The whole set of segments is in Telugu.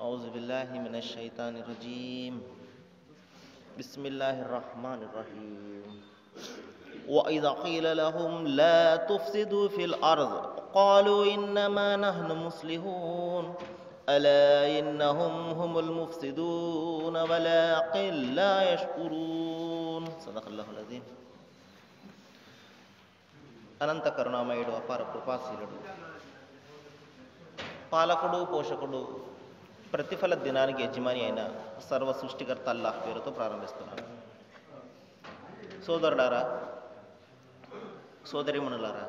أعوذ بالله من الشيطان الرجيم بسم الله الرحمن الرحيم وإذا قيل لهم لا تفسدوا في الأرض قالوا إنما نحن مصلحون ألا إنهم هم المفسدون ولكن لا يشكرون صدق الله العظيم అనంత కరుణామయుడు అపార కృపాశీలుడు పాలకుడు పోషకుడు ప్రతిఫల దినానికి యజమాని అయిన సర్వ సృష్టికర్త అల్లాహ్ పేరుతో ప్రారంభిస్తున్నాను. సోదరులారా, సోదరిమణులారా,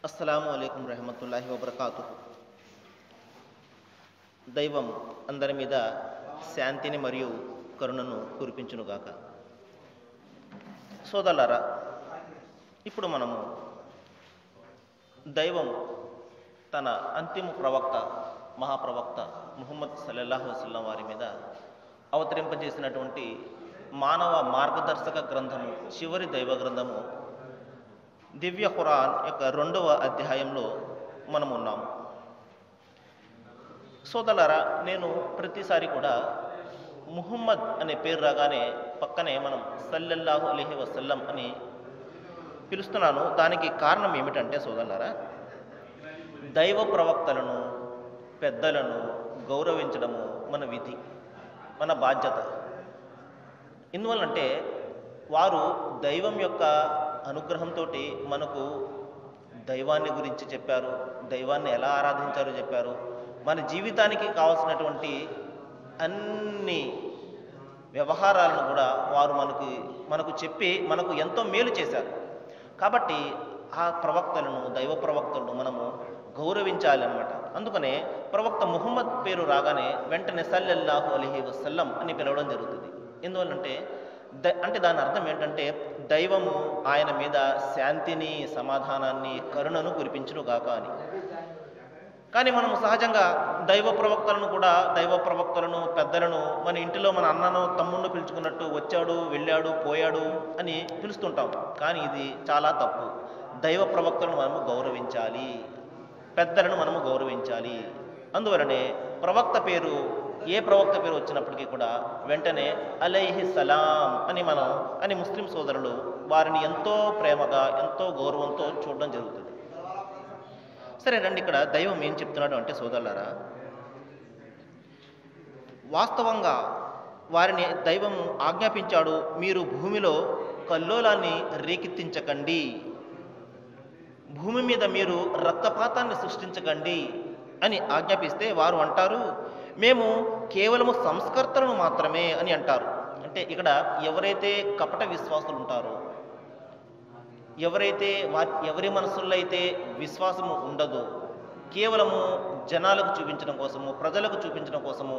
అస్సలాము అలైకుం రహమతుల్లాహి వబరకాతుహు. దైవం అందరి మీద శాంతిని మరియు కరుణను కురిపించునుగాక. సోదరులారా, ఇప్పుడు మనము దైవం తన అంతిమ ప్రవక్త మహాప్రవక్త ముహమ్మద్ సల్లల్లాహు అలైహి వసల్లం వారి మీద అవతరింపజేసినటువంటి మానవ మార్గదర్శక గ్రంథము, చివరి దైవ గ్రంథము దివ్య ఖురాన్ యొక్క 2వ అధ్యాయంలో మనం ఉన్నాము. సోదరులారా, నేను ప్రతిసారి కూడా ముహమ్మద్ అనే పేరు రాగానే పక్కనే మనం సల్లల్లాహు అలైహి వసల్లం అని పిలుస్తున్నాను. దానికి కారణం ఏమిటంటే సోదరులారా, దైవ ప్రవక్తలను, పెద్దలను గౌరవించడము మన విధి, మన బాధ్యత. ఎందువల్లంటే వారు దైవం యొక్క అనుగ్రహంతో మనకు దైవాన్ని గురించి చెప్పారు, దైవాన్ని ఎలా ఆరాధించారో చెప్పారు, మన జీవితానికి కావాల్సినటువంటి అన్ని వ్యవహారాలను కూడా వారు మనకు చెప్పి మనకు ఎంతో మేలు చేశారు. కాబట్టి ఆ ప్రవక్తలను, దైవ ప్రవక్తలను మనము గౌరవించాలి అన్నమాట. అందుకనే ప్రవక్త ముహమ్మద్ పేరు రాగానే వెంటనే సల్లల్లాహు అలైహి వసల్లం అని పిలవడం జరుగుతుంది. ఎందువల్లంటే దాని అర్థం ఏంటంటే దైవము ఆయన మీద శాంతిని, సమాధానాన్ని, కరుణను కురిపించునుగాక అని. కానీ మనము సహజంగా దైవ ప్రవక్తలను పెద్దలను మన ఇంటిలో మన అన్నను తమ్ముళ్ళు పిలుచుకున్నట్టు వచ్చాడు, వెళ్ళాడు, పోయాడు అని పిలుస్తుంటాం. కానీ ఇది చాలా తప్పు. దైవ ప్రవక్తలను మనము గౌరవించాలి, పెద్దలను మనము గౌరవించాలి. అందువలనే ఏ ప్రవక్త పేరు వచ్చినప్పటికీ కూడా వెంటనే అలైహి సలాం అని ముస్లిం సోదరులు వారిని ఎంతో ప్రేమగా, ఎంతో గౌరవంతో చూడడం జరుగుతుంది. సరే రండి, ఇక్కడ దైవం ఏం చెప్తున్నాడు అంటే సోదరులారా, వాస్తవంగా వారిని దైవం ఆజ్ఞాపించాడు, మీరు భూమిలో కల్లోలాన్ని రేకెత్తించకండి, భూమి మీద మీరు రక్తపాతాన్ని సృష్టించకండి అని ఆజ్ఞాపిస్తే వారు అంటారు, మేము కేవలము సంస్కర్తలను మాత్రమే అని అంటారు. అంటే ఇక్కడ ఎవరైతే కపట విశ్వాసులు ఉంటారో, ఎవరి మనసుల్లో అయితే విశ్వాసము ఉండదో, కేవలము జనాలకు చూపించడం కోసము, ప్రజలకు చూపించడం కోసము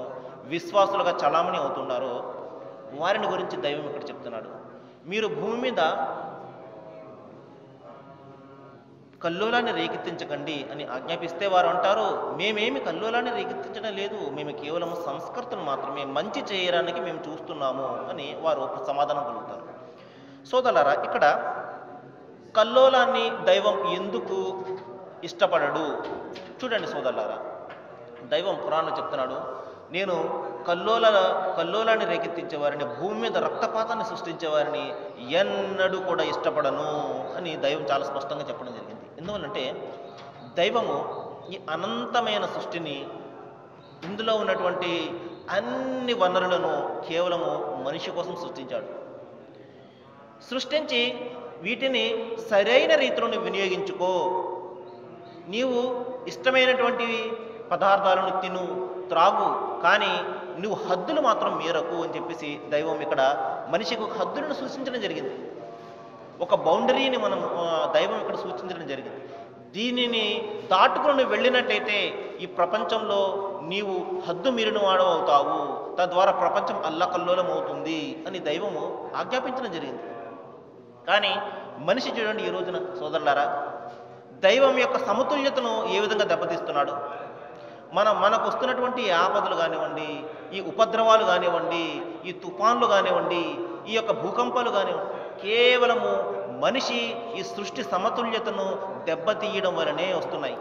విశ్వాసులుగా చలామణి అవుతున్నారో వారిని గురించి దైవం ఇక్కడ చెప్తున్నాడు. మీరు భూమి మీద కల్లోలాన్ని రేకెత్తించకండి అని ఆజ్ఞాపిస్తే వారు అంటారు, మేమేమి కల్లోలాన్ని రేకెత్తించడం లేదు, మేము కేవలం సంస్కృతిని మాత్రమే, మంచి చేయడానికి మేము చూస్తున్నాము అని వారు సమాధానం కలుగుతారు. సోదరులారా, ఇక్కడ కల్లోలాన్ని దైవం ఎందుకు ఇష్టపడడు? చూడండి సోదరులారా, దైవం ఖురాన్లో చెప్తున్నాడు, నేను కల్లోలాన్ని రేకెత్తించేవారిని, భూమి మీద రక్తపాతాన్ని సృష్టించేవారిని ఎన్నడూ కూడా ఇష్టపడను అని దైవం చాలా స్పష్టంగా చెప్పడం జరిగింది. ఎందువల్లంటే దైవము ఈ అనంతమైన సృష్టిని, ఇందులో ఉన్నటువంటి అన్ని వనరులను కేవలము మనిషి కోసం సృష్టించాడు. సృష్టించి వీటిని సరైన రీతిలో వినియోగించుకో, నీవు ఇష్టమైనటువంటి పదార్థాలను తిను, త్రాగు, కానీ నువ్వు హద్దులు మాత్రం మీరకు అని చెప్పేసి దైవం ఇక్కడ మనిషికి ఒక హద్దులను సూచించడం జరిగింది. ఒక బౌండరీని దైవం ఇక్కడ సూచించడం జరిగింది. దీనిని దాటుకుని నువ్వు వెళ్ళినట్టయితే ఈ ప్రపంచంలో నీవు హద్దు మీరిన వాడు అవుతావు, తద్వారా ప్రపంచం అల్లకల్లోలం అవుతుంది అని దైవము ఆజ్ఞాపించడం జరిగింది. కానీ మనిషి చూడండి, ఈ రోజున సోదరులారా, దైవం యొక్క సమతుల్యతను ఏ విధంగా దెబ్బతీస్తున్నాడు. మనకు వస్తున్నటువంటి ఆపదలు కానివ్వండి, ఈ ఉపద్రవాలు కానివ్వండి, ఈ తుఫాన్లు కానివ్వండి, ఈ యొక్క భూకంపాలు కానివ్వండి, కేవలము మనిషి ఈ సృష్టి సమతుల్యతను దెబ్బతీయడం వలనే వస్తున్నాయి.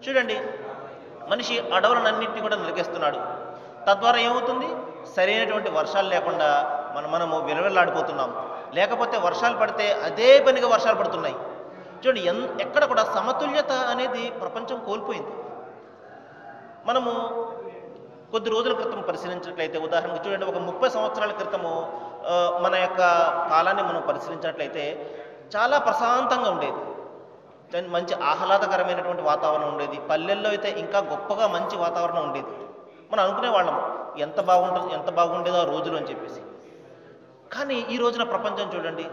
చూడండి, మనిషి అడవులన్నింటినీ కూడా నరికేస్తున్నాడు. తద్వారా ఏమవుతుంది? సరైనటువంటి వర్షాలు లేకుండా మనము విలవిల్లాడిపోతున్నాం. లేకపోతే వర్షాలు పడితే అదే పనిగా వర్షాలు పడుతున్నాయి. చూడండి, ఎక్కడ కూడా సమతుల్యత అనేది ప్రపంచం కోల్పోయింది. మనము కొద్ది రోజుల క్రితం పరిశీలించినట్లయితే, ఉదాహరణకు చూడండి, ఒక 30 సంవత్సరాల క్రితము మన యొక్క కాలాన్ని మనం పరిశీలించినట్లయితే చాలా ప్రశాంతంగా ఉండేది. మంచి ఆహ్లాదకరమైనటువంటి వాతావరణం ఉండేది. పల్లెల్లో అయితే ఇంకా గొప్పగా మంచి వాతావరణం ఉండేది. మనం అనుకునేవాళ్ళం ఎంత బాగుండేదో ఆ రోజులు అని చెప్పేసి. కానీ ఈ రోజున ప్రపంచం చూడండి,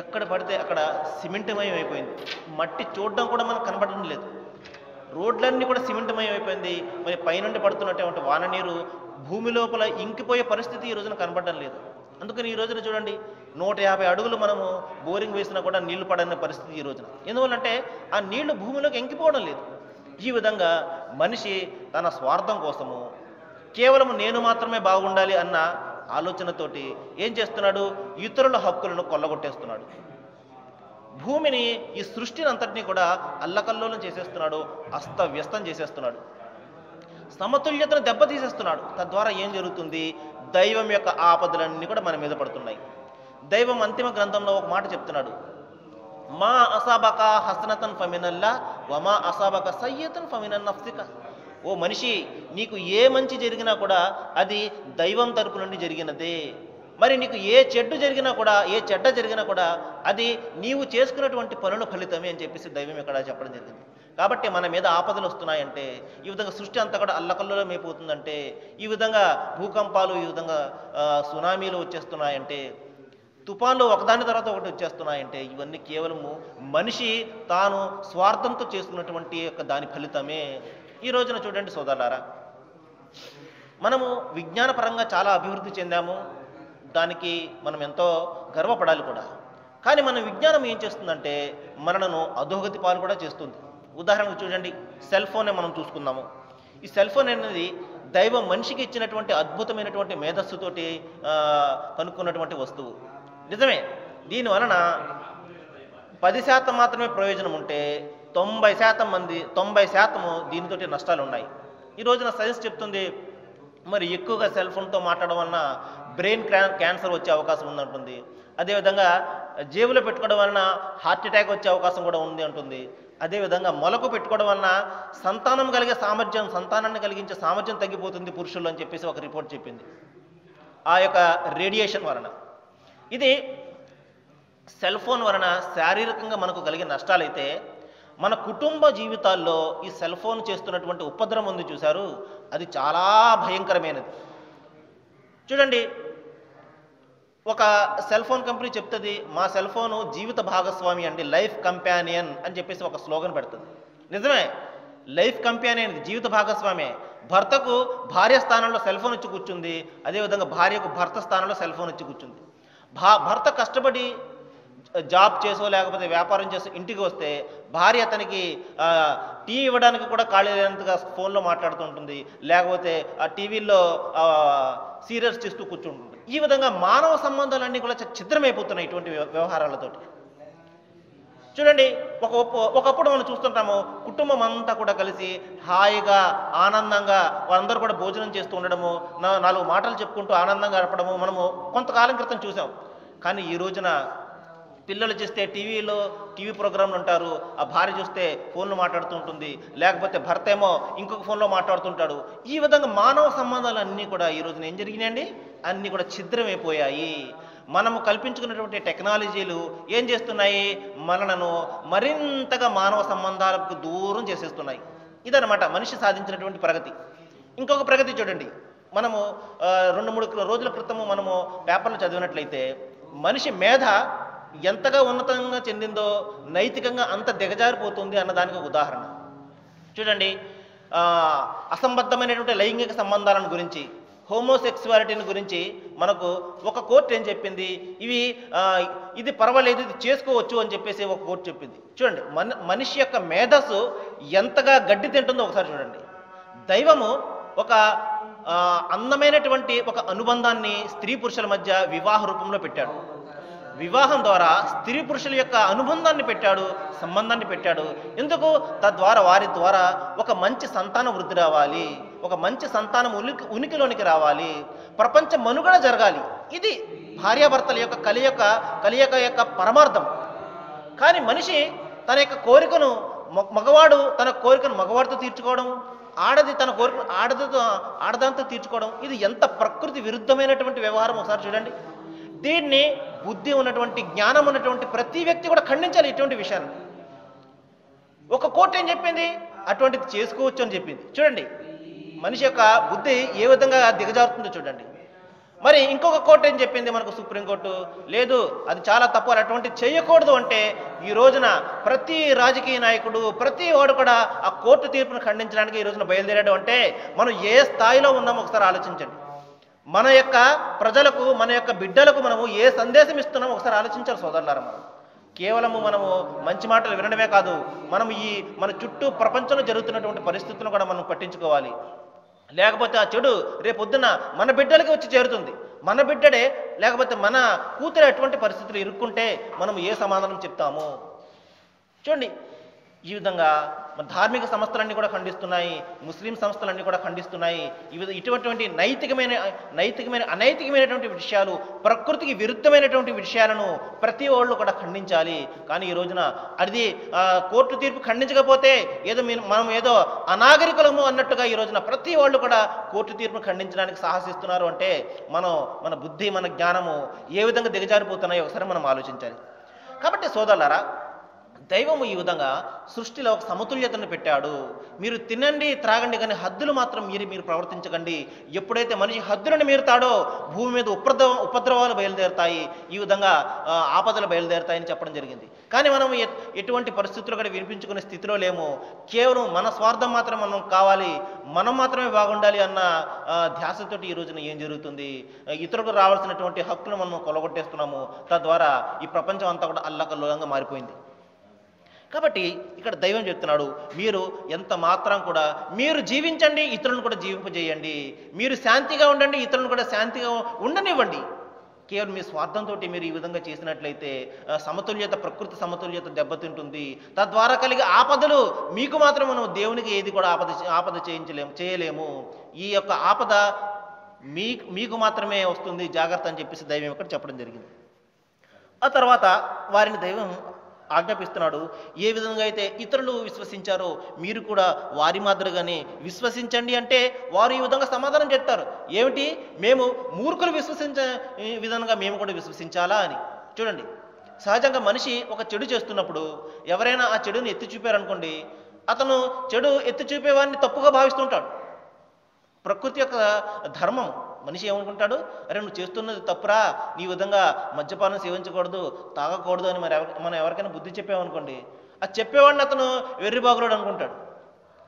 ఎక్కడ పడితే అక్కడ సిమెంటమయం అయిపోయింది. మట్టి చూడడం కూడా మనకు కనబడడం లేదు. రోడ్లన్నీ కూడా సిమెంటమయం అయిపోయింది. మరి పైనుండి పడుతున్నటువంటి వాన నీరు భూమి లోపల ఇంకిపోయే పరిస్థితి ఈ రోజున కనబడడం లేదు. అందుకని ఈ రోజున చూడండి, 150 అడుగులు మనము బోరింగ్ వేసినా కూడా నీళ్లు పడని పరిస్థితి ఈ రోజున. ఎందువల్లంటే ఆ నీళ్లు భూమిలోకి ఇంకిపోవడం లేదు. ఈ విధంగా మనిషి తన స్వార్థం కోసము కేవలం నేను మాత్రమే బాగుండాలి అన్న ఆలోచనతోటి ఏం చేస్తున్నాడు? ఇతరుల హక్కులను కొల్లగొట్టేస్తున్నాడు. భూమిని, ఈ సృష్టిని అంతటినీ కూడా అల్లకల్లోలం చేసేస్తున్నాడు, అస్తవ్యస్తం చేసేస్తున్నాడు, సమతుల్యతను దెబ్బతీసేస్తున్నాడు. తద్వారా ఏం జరుగుతుంది? దైవం యొక్క ఆపదలన్నీ కూడా మన మీద పడుతున్నాయి. దైవం అంతిమ గ్రంథంలో ఒక మాట చెప్తున్నాడు, మా అసాబక హసనతన్ ఫమినల్లా వమా అసాబక సయ్యతన్ ఫమినన్ నఫ్సిక. ఓ మనిషి, నీకు ఏ మంచి జరిగినా కూడా అది దైవం తరపు నుండి జరిగినదే. మరి నీకు ఏ చెడ్డ జరిగినా కూడా అది నీవు చేసుకున్నటువంటి పనుల ఫలితమే అని చెప్పేసి దైవం ఇక్కడ చెప్పడం జరిగింది. కాబట్టి మన మీద ఆపదలు వస్తున్నాయంటే, ఈ విధంగా సృష్టి అంతా కూడా అల్లకల్లోలం అయిపోతుందంటే, ఈ విధంగా భూకంపాలు, ఈ విధంగా సునామీలు వచ్చేస్తున్నాయంటే, తుఫాన్లు ఒకదాని తర్వాత ఒకటి వచ్చేస్తున్నాయంటే, ఇవన్నీ కేవలము మనిషి తాను స్వార్థంతో చేసుకున్నటువంటి దాని ఫలితమే. ఈ రోజున చూడండి సోదరులారా, మనము విజ్ఞానపరంగా చాలా అభివృద్ధి చెందాము. దానికి మనం ఎంతో గర్వపడాలి కూడా. కానీ మన విజ్ఞానం ఏం చేస్తుందంటే మనను అధోగతి పాలు కూడా చేస్తుంది. ఉదాహరణకు చూడండి, సెల్ ఫోనే మనం చూసుకుందాము. ఈ సెల్ ఫోన్ అనేది దైవం మనిషికి ఇచ్చినటువంటి అద్భుతమైనటువంటి మేధస్సుతోటి కనుక్కున్నటువంటి వస్తువు. నిజమే, దీనివలన 10% మాత్రమే ప్రయోజనం ఉంటే 90% దీనితోటి నష్టాలు ఉన్నాయి. ఈ రోజున సైన్స్ చెప్తుంది, మరి ఎక్కువగా సెల్ ఫోన్తో మాట్లాడడం వలన బ్రెయిన్ క్యాన్సర్ వచ్చే అవకాశం ఉందంటుంది. అదేవిధంగా జేబులో పెట్టుకోవడం వలన హార్ట్ అటాక్ వచ్చే అవకాశం కూడా ఉంది అంటుంది. అదేవిధంగా మొలకు పెట్టుకోవడం వలన సంతానాన్ని కలిగించే సామర్థ్యం తగ్గిపోతుంది పురుషుల్లో అని చెప్పేసి ఒక రిపోర్ట్ చెప్పింది. ఆ యొక్క రేడియేషన్ వలన. ఇది సెల్ ఫోన్ వలన శారీరకంగా మనకు కలిగే నష్టాలైతే, మన కుటుంబ జీవితాల్లో ఈ సెల్ ఫోన్ చేస్తున్నటువంటి ఉపద్రవం ఉంది చూశారు, అది చాలా భయంకరమైనది. చూడండి, ఒక సెల్ ఫోన్ కంపెనీ చెప్తుంది, మా సెల్ ఫోను జీవిత భాగస్వామి అండి, లైఫ్ కంపానియన్ అని చెప్పేసి ఒక స్లోగన్ పెడుతుంది. నిజమే, లైఫ్ కంపానియన్ జీవిత భాగస్వామే. భర్తకు భార్య స్థానంలో సెల్ ఫోన్ వచ్చి కూర్చుంది, అదేవిధంగా భార్యకు భర్త స్థానంలో సెల్ ఫోన్ వచ్చి కూర్చుంది. భర్త కష్టపడి జాబ్ చేసో లేకపోతే వ్యాపారం చేసో ఇంటికి వస్తే భార్య అతనికి టీ ఇవ్వడానికి కూడా ఖాళీ లేనంతగా ఫోన్లో మాట్లాడుతూ ఉంటుంది, లేకపోతే ఆ టీవీల్లో సీరియల్స్ చేస్తూ కూర్చుంటుంది. ఈ విధంగా మానవ సంబంధాలన్నీ కూడా ఛిద్రమైపోతున్నాయి ఇటువంటి వ్యవహారాలతోటి. చూడండి, ఒకప్పుడు మనం చూస్తుంటాము, కుటుంబం అంతా కూడా కలిసి హాయిగా ఆనందంగా వాళ్ళందరూ కూడా భోజనం చేస్తూ ఉండడము, 4 మాటలు చెప్పుకుంటూ ఆనందంగా గడపడము మనము కొంతకాలం క్రితం చూసాం. కానీ ఈ రోజున పిల్లలు చూస్తే టీవీ ప్రోగ్రాంలు ఉంటారు, ఆ భార్య చూస్తే ఫోన్లో మాట్లాడుతూ ఉంటుంది, లేకపోతే భర్త ఏమో ఇంకొక ఫోన్లో మాట్లాడుతుంటాడు. ఈ విధంగా మానవ సంబంధాలు అన్నీ కూడా ఈ రోజున ఏం జరిగినాయండి? అన్నీ కూడా ఛిద్రమైపోయాయి. మనము కల్పించుకున్నటువంటి టెక్నాలజీలు ఏం చేస్తున్నాయి? మనలను మరింతగా మానవ సంబంధాలకు దూరం చేసేస్తున్నాయి. ఇదనమాట మనిషి సాధించినటువంటి ప్రగతి. ఇంకొక ప్రగతి చూడండి, మనము 2-3 రోజుల క్రితము మనము పేపర్లు చదివినట్లయితే మనిషి మేధ ఎంతగా ఉన్నతంగా చెందిందో నైతికంగా అంత దిగజారిపోతుంది అన్నదానికి ఒక ఉదాహరణ. చూడండి, అసంబద్ధమైనటువంటి లైంగిక సంబంధాలను గురించి, హోమోసెక్సువాలిటీని గురించి మనకు ఒక కోర్టు ఏం చెప్పింది? ఇది పర్వాలేదు, ఇది చేసుకోవచ్చు అని చెప్పేసి ఒక కోర్టు చెప్పింది. చూడండి, మనిషి యొక్క మేధస్సు ఎంతగా గడ్డి తింటుందో ఒకసారి చూడండి. దైవము ఒక అందమైనటువంటి ఒక అనుబంధాన్ని స్త్రీ పురుషుల మధ్య వివాహ రూపంలో పెట్టాడు. వివాహం ద్వారా స్త్రీ పురుషుల యొక్క అనుబంధాన్ని పెట్టాడు, సంబంధాన్ని పెట్టాడు. ఎందుకు? తద్వారా వారి ద్వారా ఒక మంచి సంతాన వృద్ధి రావాలి, ఒక మంచి సంతానం ఉనికిలోనికి రావాలి, ప్రపంచ మనుగడ జరగాలి. ఇది భార్యాభర్తల యొక్క కలియక యొక్క పరమార్థం. కానీ మనిషి తన యొక్క కోరికను మగవాడు తన కోరికను మగవాడితో తీర్చుకోవడం, ఆడది తన కోరికను ఆడదాంతో తీర్చుకోవడం, ఇది ఎంత ప్రకృతి విరుద్ధమైనటువంటి వ్యవహారం ఒకసారి చూడండి. దీన్ని బుద్ధి ఉన్నటువంటి, జ్ఞానం ఉన్నటువంటి ప్రతి వ్యక్తి కూడా ఖండించాలి ఇటువంటి విషయాన్ని. ఒక కోర్టు ఏం చెప్పింది? అటువంటిది చేసుకోవచ్చు అని చెప్పింది. చూడండి మనిషి యొక్క బుద్ధి ఏ విధంగా దిగజారుతుందో చూడండి. మరి ఇంకొక కోర్టు ఏం చెప్పింది మనకు? సుప్రీంకోర్టు లేదు, అది చాలా తప్పు, అటువంటి చేయకూడదు అంటే ఈ రోజున ప్రతి రాజకీయ నాయకుడు, ప్రతి వాడు కూడా ఆ కోర్టు తీర్పును ఖండించడానికి ఈ రోజున బయలుదేరాడు అంటే మనం ఏ స్థాయిలో ఉన్నామో ఒకసారి ఆలోచించండి. మన యొక్క ప్రజలకు, మన యొక్క బిడ్డలకు మనము ఏ సందేశం ఇస్తున్నామో ఒకసారి ఆలోచించాలి సోదరులారా. మనం కేవలము మనము మంచి మాటలు వినడమే కాదు, మనం మన చుట్టూ ప్రపంచంలో జరుగుతున్నటువంటి పరిస్థితులను కూడా మనం పట్టించుకోవాలి. లేకపోతే ఆ చెడు రేపొద్దున మన బిడ్డలకి వచ్చి చేరుతుంది. మన బిడ్డడే లేకపోతే మన కూతురు అటువంటి పరిస్థితులు ఇరుక్కుంటే మనం ఏ సమాధానం చెప్తాము? చూడండి, ఈ విధంగా ధార్మిక సంస్థలన్నీ కూడా ఖండిస్తున్నాయి, ముస్లిం సంస్థలన్నీ కూడా ఖండిస్తున్నాయి. ఇటువంటి అనైతికమైనటువంటి విషయాలు, ప్రకృతికి విరుద్ధమైనటువంటి విషయాలను ప్రతి వాళ్ళు కూడా ఖండించాలి. కానీ ఈ రోజున అది కోర్టు తీర్పు ఖండించకపోతే మనం ఏదో అనాగరికులము అన్నట్టుగా ఈ రోజున ప్రతి వాళ్ళు కూడా కోర్టు తీర్పును ఖండించడానికి సాహసిస్తున్నారు అంటే మన బుద్ధి, మన జ్ఞానము ఏ విధంగా దిగజారిపోతున్నాయో ఒకసారి మనం ఆలోచించాలి. కాబట్టి సోదరులారా, దైవము ఈ విధంగా సృష్టిలో ఒక సమతుల్యతను పెట్టాడు. మీరు తినండి, త్రాగండి, కానీ హద్దులు మాత్రం మీరు ప్రవర్తించకండి. ఎప్పుడైతే మనిషి హద్దులను మీరుతాడో భూమి మీద ఉపద్రవాలు బయలుదేరుతాయి, ఈ విధంగా ఆపదలు బయలుదేరుతాయని చెప్పడం జరిగింది. కానీ మనం ఎటువంటి పరిస్థితులు కూడా వినిపించుకునే స్థితిలో లేము. కేవలం మన స్వార్థం మాత్రం మనం కావాలి, మనం మాత్రమే బాగుండాలి అన్న ధ్యాసతోటి ఈ రోజున ఏం జరుగుతుంది? ఇతరులకు రావాల్సినటువంటి హక్కులు మనం కొలగొట్టేస్తున్నాము. తద్వారా ఈ ప్రపంచం అంతా కూడా అల్లకల్లోలంగా మారిపోయింది. కాబట్టి ఇక్కడ దైవం చెప్తున్నాడు, మీరు ఎంత మాత్రం కూడా మీరు జీవించండి, ఇతరులను కూడా జీవింపజేయండి. మీరు శాంతిగా ఉండండి, ఇతరులను కూడా శాంతిగా ఉండనివ్వండి. కేవలం మీ స్వార్థంతో మీరు ఈ విధంగా చేసినట్లయితే ప్రకృతి సమతుల్యత దెబ్బతింటుంది. తద్వారా కలిగే ఆపదలు మీకు మాత్రం మనం దేవునికి ఏది కూడా ఆపద చేయలేము. ఈ యొక్క ఆపద మీకు మాత్రమే వస్తుంది, జాగ్రత్త అని చెప్పేసి దైవం ఇక్కడ చెప్పడం జరిగింది. ఆ తర్వాత వారిని దైవం ఆజ్ఞాపిస్తున్నాడు, ఏ విధంగా అయితే ఇతరులు విశ్వసించారో మీరు కూడా వారి మాదిరిగానే విశ్వసించండి. అంటే వారు ఈ విధంగా సమాధానం చెప్తారు, ఏమిటి, మేము మూర్ఖులు విశ్వసించే విధంగా మేము కూడా విశ్వసించాలా అని. చూడండి, సహజంగా మనిషి ఒక చెడు చేస్తున్నప్పుడు ఎవరైనా ఆ చెడుని ఎత్తి చూపారనుకోండి, అతను చెడు ఎత్తి చూపేవాడిని తప్పుగా భావిస్తుంటాడు. ప్రకృతి యొక్క ధర్మం. మనిషి ఏమనుకుంటాడు, అరే నువ్వు చేస్తున్నది తప్పురా, నీ విధంగా మద్యపానం సేవించకూడదు, తాగకూడదు అని మనం ఎవరికైనా బుద్ధి చెప్పామనుకోండి, అది చెప్పేవాడిని అతను వెర్రిబాగులోడు అనుకుంటాడు.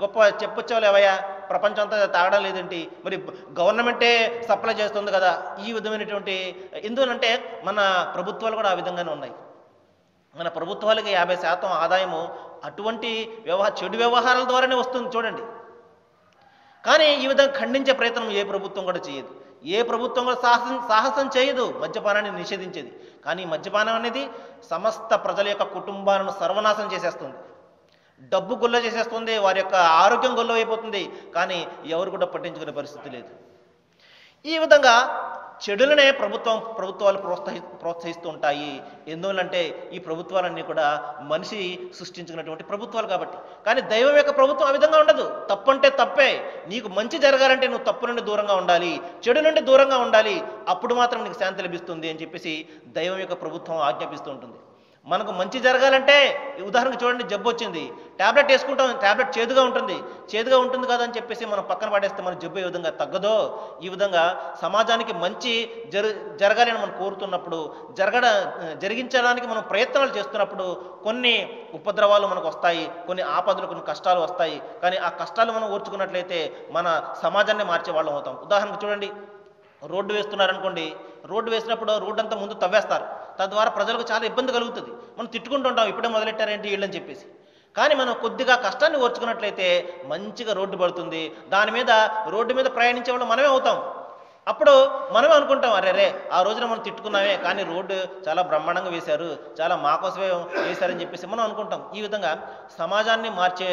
గొప్ప చెప్పొచ్చావు ఏవయ్యా, ప్రపంచం అంతా తాగడం లేదేంటి, మరి గవర్నమెంటే సప్లై చేస్తుంది కదా. ఈ విధమైనటువంటి ఎందుకంటే మన ప్రభుత్వాలు కూడా ఆ విధంగానే ఉన్నాయి. మన ప్రభుత్వాలకి 50% ఆదాయము అటువంటి చెడు వ్యవహారాల ద్వారానే వస్తుంది చూడండి. కానీ ఈ విధంగా ఖండించే ప్రయత్నం ఏ ప్రభుత్వం కూడా చేయదు. ఏ ప్రభుత్వం కూడా సాహసం చేయదు మద్యపానాన్ని నిషేధించేది. కానీ మద్యపానం అనేది సమస్త ప్రజల యొక్క కుటుంబాలను సర్వనాశనం చేసేస్తుంది, డబ్బు గొల్ల చేసేస్తుంది, వారి యొక్క ఆరోగ్యం గొల్ల అయిపోతుంది. కానీ ఎవరు కూడా పట్టించుకునే పరిస్థితి లేదు. ఈ విధంగా చెడులనే ప్రభుత్వాలు ప్రోత్సహిస్తూ ఉంటాయి. ఎందువల్లంటే ఈ ప్రభుత్వాలన్నీ కూడా మనిషి సృష్టించుకున్నటువంటి ప్రభుత్వాలు కాబట్టి. కానీ దైవం యొక్క ప్రభుత్వం ఆ విధంగా ఉండదు. తప్పు అంటే తప్పే. నీకు మంచి జరగాలంటే నువ్వు తప్పు నుండి దూరంగా ఉండాలి, చెడు నుండి దూరంగా ఉండాలి, అప్పుడు మాత్రం నీకు శాంతి లభిస్తుంది అని చెప్పేసి దైవం యొక్క ప్రభుత్వం ఆజ్ఞాపిస్తూ ఉంటుంది. మనకు మంచి జరగాలంటే ఉదాహరణకు చూడండి, జబ్బు వచ్చింది, ట్యాబ్లెట్ వేసుకుంటాం, ట్యాబ్లెట్ చేదుగా ఉంటుంది కదా అని చెప్పేసి మనం పక్కన పడేస్తే మన జబ్బు ఏ విధంగా తగ్గదో, ఈ విధంగా సమాజానికి మంచి జరగాలి అని మనం కోరుతున్నప్పుడు, జరిగించడానికి మనం ప్రయత్నాలు చేస్తున్నప్పుడు కొన్ని ఉపద్రవాలు మనకు వస్తాయి, కొన్ని ఆపదలు, కొన్ని కష్టాలు వస్తాయి. కానీ ఆ కష్టాలు మనం ఓర్చుకున్నట్లయితే మన సమాజాన్ని మార్చే వాళ్ళం అవుతాం. ఉదాహరణకు చూడండి, రోడ్డు వేస్తున్నారనుకోండి, రోడ్డు వేసినప్పుడు రోడ్డు అంతా ముందు తవ్వేస్తారు, తద్వారా ప్రజలకు చాలా ఇబ్బంది కలుగుతుంది. మనం తిట్టుకుంటుంటాం, ఇప్పుడే మొదలెట్టారేంటి వీళ్ళని చెప్పేసి. కానీ మనం కొద్దిగా కష్టాన్ని ఓర్చుకున్నట్లయితే మంచిగా రోడ్డు పడుతుంది, రోడ్డు మీద ప్రయాణించే వాళ్ళు మనమే అవుతాం. అప్పుడు మనమే అనుకుంటాం, అరే రే ఆ రోజున మనం తిట్టుకున్నామే కానీ రోడ్డు చాలా బ్రహ్మాండంగా వేశారు, చాలా మాకోసమే వేశారని చెప్పేసి మనం అనుకుంటాం. ఈ విధంగా సమాజాన్ని మార్చే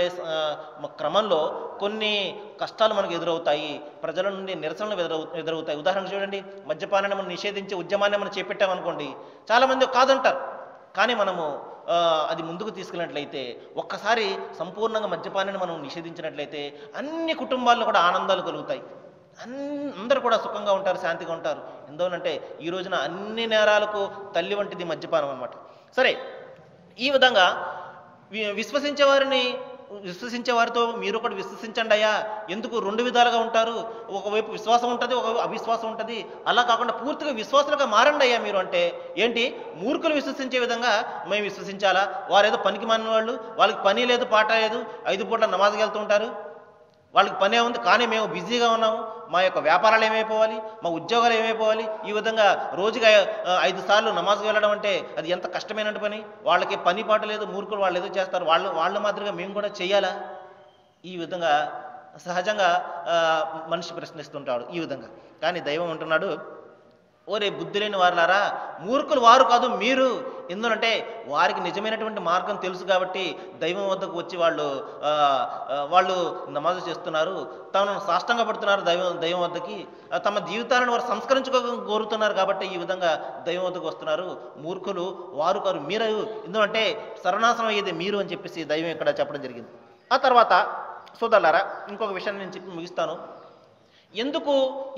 క్రమంలో కొన్ని కష్టాలు మనకు ఎదురవుతాయి, ప్రజల నుండి నిరసనలు ఎదురవుతాయి. ఉదాహరణ చూడండి, మద్యపానాన్ని మనం నిషేధించే ఉద్యమాన్ని మనం చేపట్టామనుకోండి, చాలామంది కాదంటారు. కానీ మనము అది ముందుకు తీసుకెళ్ళినట్లయితే, ఒక్కసారి సంపూర్ణంగా మద్యపానాన్ని మనం నిషేధించినట్లయితే అన్ని కుటుంబాల్లో కూడా ఆనందాలు కలుగుతాయి, అందరూ కూడా సుఖంగా ఉంటారు, శాంతిగా ఉంటారు. ఎందువలంటే ఈ రోజున అన్ని నేరాలకు తల్లి వంటిది మద్యపానం అనమాట. సరే, ఈ విధంగా విశ్వసించే వారితో మీరు ఒకటి విశ్వసించండి అయ్యా, ఎందుకు రెండు విధాలుగా ఉంటారు, ఒకవైపు విశ్వాసం ఉంటుంది, ఒకవైపు అవిశ్వాసం ఉంటుంది, అలా కాకుండా పూర్తిగా విశ్వాసులుగా మారండి అయ్యా మీరు అంటే ఏంటి, మూర్ఖులు విశ్వసించే విధంగా మేము విశ్వసించాలా? వారేదో పనికి మానిన వాళ్ళు, వాళ్ళకి పని లేదు పాట లేదు, 5 పూట్ల నమాజ్కి వెళ్తూ ఉంటారు, వాళ్ళకి పనే ఉంది, కానీ మేము బిజీగా ఉన్నాము, మా యొక్క వ్యాపారాలు ఏమైపోవాలి, మా ఉద్యోగాలు ఏమైపోవాలి, ఈ విధంగా రోజుగా 5 సార్లు నమాజ్కి వెళ్ళడం అంటే అది ఎంత కష్టమైన పని. వాళ్ళకి పని పాట లేదు, మూర్ఖులు వాళ్ళు ఏదో చేస్తారు, వాళ్ళ మాదిరిగా మేము కూడా చేయాలా? ఈ విధంగా సహజంగా మనిషి ప్రశ్నిస్తుంటాడు ఈ విధంగా. కానీ దైవం అంటున్నాడు, ఓరే బుద్ధి లేని వారులారా, మూర్ఖులు వారు కాదు మీరు. ఎందుకంటే వారికి నిజమైనటువంటి మార్గం తెలుసు కాబట్టి దైవం వద్దకు వచ్చి వాళ్ళు నమాజు చేస్తున్నారు, తమను సాష్టంగా పడుతున్నారు దైవం వద్దకి, తమ జీవితాలను వారు కోరుతున్నారు కాబట్టి ఈ విధంగా దైవం వద్దకు వస్తున్నారు. మూర్ఖులు వారు కాదు మీరు, ఎందుకంటే సర్వనాశనం అయ్యేది మీరు అని చెప్పేసి దైవం ఇక్కడ చెప్పడం జరిగింది. ఆ తర్వాత సోదరులారా, ఇంకొక విషయాన్ని నేను చెప్పి ముగిస్తాను. ఎందుకు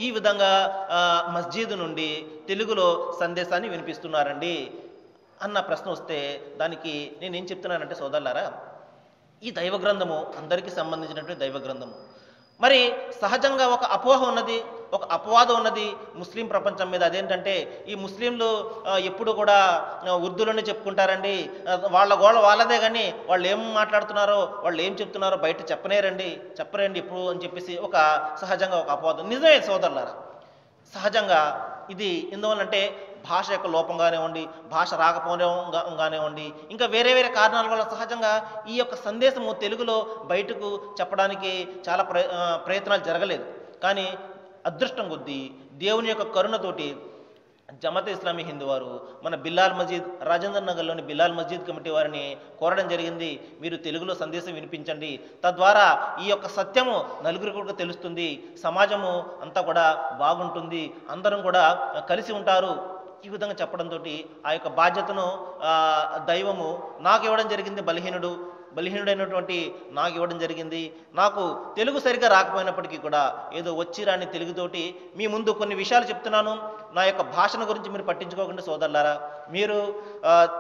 ఈ విధంగా మస్జిద్ నుండి తెలుగులో సందేశాన్ని వినిపిస్తున్నారండి అన్న ప్రశ్న వస్తే దానికి నేనేం చెప్తున్నానంటే, సోదరులారా, ఈ దైవ గ్రంథము అందరికీ సంబంధించినటువంటి దైవ గ్రంథము. మరి సహజంగా ఒక అపోహ ఉన్నది, ఒక అపవాదం ఉన్నది ముస్లిం ప్రపంచం మీద. అదేంటంటే ఈ ముస్లింలు ఎప్పుడు కూడా ఉర్దూలోనే చెప్పుకుంటారండి, వాళ్ళ గోళ వాళ్ళదే, కానీ వాళ్ళు ఏం మాట్లాడుతున్నారో వాళ్ళు ఏం చెప్తున్నారో బయట చెప్పరండి ఎప్పుడు అని చెప్పేసి ఒక సహజంగా ఒక అపవాదం. నిజమే సోదరులారా, సహజంగా ఇది ఎందువల్లంటే భాష యొక్క లోపం కానివ్వండి, భాష రాకపోవడం కానివ్వండి, ఇంకా వేరే వేరే కారణాల వల్ల సహజంగా ఈ యొక్క సందేశము తెలుగులో బయటకు చెప్పడానికి చాలా ప్రయత్నాలు జరగలేదు. కానీ అదృష్టం కొద్దీ దేవుని యొక్క కరుణతోటి జమాతే ఇస్లామీ హిందూ వారు మన బిల్లాల్ మస్జిద్, రాజేంద్ర నగర్లోని బిల్లాల్ మస్జిద్ కమిటీ వారిని కోరడం జరిగింది, మీరు తెలుగులో సందేశం వినిపించండి, తద్వారా ఈ యొక్క సత్యము నలుగురికి కూడా తెలుస్తుంది, సమాజము అంతా కూడా బాగుంటుంది, అందరం కూడా కలిసి ఉంటారు. ఈ విధంగా చెప్పడంతో ఆ యొక్క బాధ్యతను దైవము నాకు ఇవ్వడం జరిగింది. బలహీనుడైనటువంటి నాకు ఇవ్వడం జరిగింది. నాకు తెలుగు సరిగ్గా రాకపోయినప్పటికీ కూడా ఏదో వచ్చిరాని తెలుగుతోటి మీ ముందు కొన్ని విషయాలు చెప్తున్నాను. నా యొక్క భాషను గురించి మీరు పట్టించుకోకుండా సోదరులారా, మీరు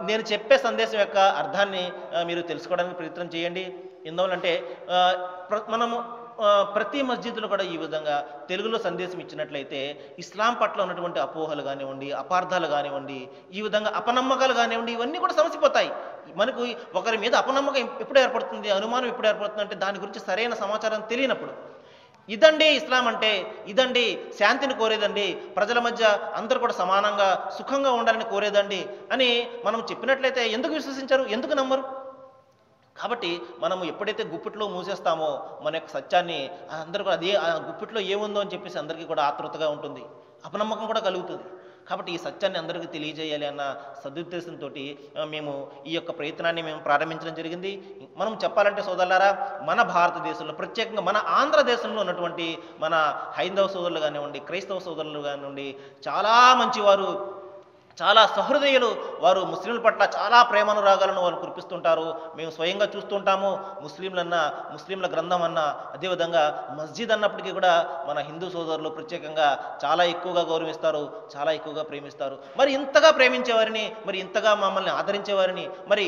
నేను చెప్పే సందేశం యొక్క అర్థాన్ని మీరు తెలుసుకోవడానికి ప్రయత్నం చేయండి. ఎందువల్లంటే మనము ప్రతి మస్జిద్లో కూడా ఈ విధంగా తెలుగులో సందేశం ఇచ్చినట్లయితే ఇస్లాం పట్ల ఉన్నటువంటి అపోహలు కానివ్వండి, అపార్థాలు కానివ్వండి, ఈ విధంగా అపనమ్మకాలు కానివ్వండి, ఇవన్నీ కూడా సమసిపోతాయి. మనకు ఒకరి మీద అపనమ్మకం ఎప్పుడు ఏర్పడుతుంది, అనుమానం ఎప్పుడు ఏర్పడుతుంది అంటే దాని గురించి సరైన సమాచారం తెలియనప్పుడు. ఇదండి ఇస్లాం అంటే, ఇదండి శాంతిని కోరేదండి, ప్రజల మధ్య అందరూ కూడా సమానంగా సుఖంగా ఉండాలని కోరేదండి అని మనం చెప్పినట్లయితే ఎందుకు విశ్వసించరు, ఎందుకు నమ్మరు? కాబట్టి మనము ఎప్పుడైతే గుప్పిట్లో మూసేస్తామో మన యొక్క సత్యాన్ని అందరూ కూడా అదే ఆ గుప్పిట్లో ఏముందో అని చెప్పేసి అందరికీ కూడా ఆతృతగా ఉంటుంది, అపనమ్మకం కూడా కలుగుతుంది. కాబట్టి ఈ సత్యాన్ని అందరికీ తెలియజేయాలి అన్న సదుద్దేశంతో మేము ఈ యొక్క ప్రయత్నాన్ని ప్రారంభించడం జరిగింది. మనం చెప్పాలంటే సోదరులారా, మన భారతదేశంలో ప్రత్యేకంగా మన ఆంధ్రదేశంలో ఉన్నటువంటి మన హైందవ సోదరులు కానివ్వండి, క్రైస్తవ సోదరులు కానివ్వండి, చాలా మంచివారు, చాలా సహృదయులు, వారు ముస్లింల పట్ల చాలా ప్రేమానురాగాలను వారు కురిపిస్తుంటారు. మేము స్వయంగా చూస్తుంటాము. ముస్లింల గ్రంథం అన్న, అదేవిధంగా మస్జిద్ అన్నప్పటికీ కూడా మన హిందూ సోదరులు ప్రత్యేకంగా చాలా ఎక్కువగా గౌరవిస్తారు, చాలా ఎక్కువగా ప్రేమిస్తారు. మరి ఇంతగా ప్రేమించేవారిని, మరి ఇంతగా మమ్మల్ని ఆదరించేవారిని, మరి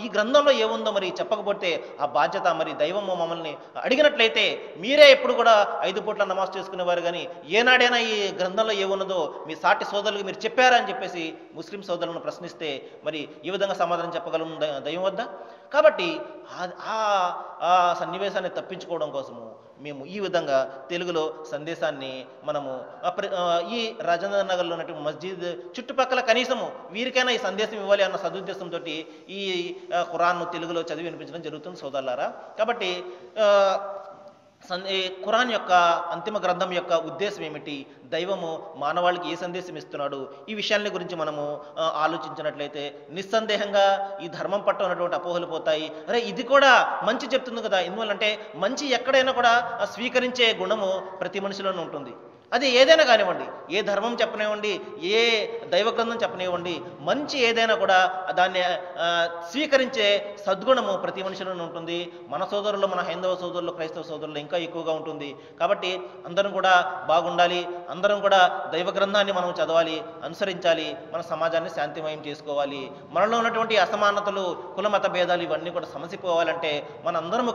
ఈ గ్రంథంలో ఏముందో మరి చెప్పకపోతే ఆ బాధ్యత మరి దైవం మమ్మల్ని అడిగినట్లయితే మీరే ఎప్పుడు కూడా 5 పూట్ల నమాజ్ చేసుకునేవారు, కానీ ఏనాడైనా ఈ గ్రంథంలో ఏమున్నదో మీ సాటి సోదరులకు మీరు చెప్పారా అని చెప్పేసి ముస్లిం సోదరులను ప్రశ్నిస్తే మరి ఈ విధంగా సమాధానం చెప్పగలం దైవం వద్ద? కాబట్టి ఆ సన్నివేశాన్ని తప్పించుకోవడం కోసము మేము ఈ విధంగా తెలుగులో సందేశాన్ని మనము ఈ రాజేంద్ర నగర్లో ఉన్నటువంటి మస్జిద్ చుట్టుపక్కల కనీసము వీరికైనా ఈ సందేశం ఇవ్వాలి అన్న సదుద్దేశంతో ఈ ఖురాన్ను తెలుగులో చదివి వినిపించడం జరుగుతుంది సోదరులారా. కాబట్టి ఈ ఖురాన్ యొక్క అంతిమ గ్రంథం యొక్క ఉద్దేశం ఏమిటి, దైవము మానవాళికి ఏ సందేశం ఇస్తున్నాడు, ఈ విషయాల గురించి మనము ఆలోచించినట్లయితే నిస్సందేహంగా ఈ ధర్మం పట్ల ఉన్నటువంటి అపోహలు పోతాయి. అరే ఇది కూడా మంచి చెప్తుంది కదా, ఎందువల్లంటే మంచి ఎక్కడైనా కూడా స్వీకరించే గుణము ప్రతి మనిషిలోనూ ఉంటుంది. అది ఏదైనా కానివ్వండి, ఏ ధర్మం చెప్పనివ్వండి, ఏ దైవ గ్రంథం చెప్పనివ్వండి, మంచి ఏదైనా కూడా దాన్ని స్వీకరించే సద్గుణము ప్రతి మనిషిలోనూ ఉంటుంది. మన సోదరులు, మన హైందవ సోదరులు, క్రైస్తవ సోదరులు ఇంకా ఎక్కువగా ఉంటుంది. కాబట్టి అందరం కూడా బాగుండాలి, అందరం కూడా దైవ గ్రంథాన్ని మనం చదవాలి, అనుసరించాలి, మన సమాజాన్ని శాంతిమయం చేసుకోవాలి. మనలో ఉన్నటువంటి అసమానతలు, కులమత భేదాలు ఇవన్నీ కూడా సమసిపోవాలంటే మనందరము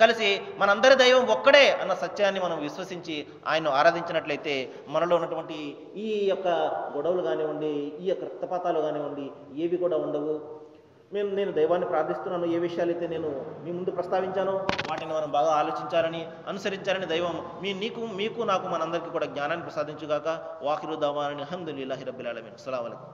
కలిసి మనందరి దైవం ఒక్కడే అన్న సత్యాన్ని మనం విశ్వసించి ఆయన ఆరాధించినట్లయితే మనలో ఉన్నటువంటి ఈ యొక్క గొడవలు కానివ్వండి, ఈ యొక్క రక్తపాతాలు కానివ్వండి ఏవి కూడా ఉండవు. నేను దైవాన్ని ప్రార్థిస్తున్నాను, ఏ విషయాలైతే నేను మీ ముందు ప్రస్తావించానో వాటిని మనం బాగా ఆలోచించాలని, అనుసరించాలని దైవం మీకు నాకు మనందరికీ కూడా జ్ఞానాన్ని ప్రసాదించుగాక. వాఖిరు దావాని అల్హమ్దులిల్లాహి రబ్బిల్ ఆలమీన్. అస్సలాము అలైకుం.